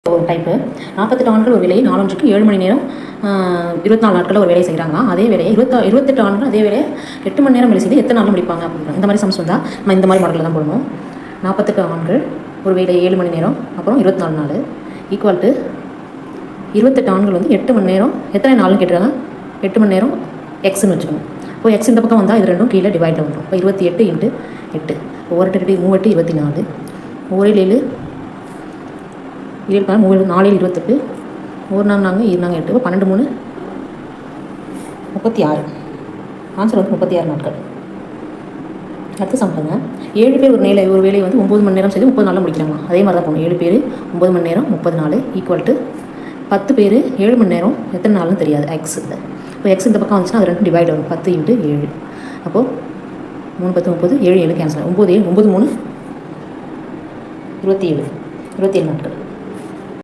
ஒரு டைப்பு 48 ஆண்கள் ஒரு வேலையை நாளொன்றுக்கு 7 மணி நேரம் 24 நாட்களில் ஒரு வேலையை செய்கிறாங்க. அதே வேலையை 28 ஆண்கள் அதே வேலையை 8 மணி நேரம் வேலை செய்து எத்தனை நாளில் முடிப்பாங்க அப்படிங்கிறாங்க. இந்த மாதிரி சம்ஸ் வந்தால் நம்ம இந்த மாதிரி மாடலில் தான் போடணும். 48 ஆண்கள் ஒரு வேலை 7 மணி நேரம் அப்புறம் 24 நாள் ஈக்குவல் டு 28 ஆண்கள் வந்து 8 மணி நேரம் எத்தனை நாள்னு கேட்டுருக்காங்க. 8 மணி நேரம் எக்ஸ்ன்னு வச்சுக்கணும். இப்போ எக்ஸ் இந்த பக்கம் வந்தால் இது ரெண்டும் கீழே டிவைடில் வந்துடும். இப்போ 28 × 8 ஒரு 8 3 8 24 ஒரு 7 7 4 4 28 ஒரு 4 4 8 இப்போ 12 3 36 ஆன்சர் வந்து 36 நாட்கள். அடுத்து சம் பண்ணுங்க. 7 பேர் ஒரு வேலையை வந்து 9 மணி நேரம் செய்து 30 நாளில் முடிக்கிறாங்க. அதே மாதிரி தான் போகணும். 7 பேர் 9 மணி நேரம் 30 நாள் ஈக்குவல் டு 10 பேர் 7 மணி நேரம் எத்தனை நாள்னு தெரியாது எக்ஸ். இப்போ எக்ஸ் இந்த பக்கம் வந்துச்சுன்னா அது 2 டிவைட் வரும். 10 × 7 அப்போது 3 10 30 7 7 கேன்சல் 9 9 3 27 நாட்கள்.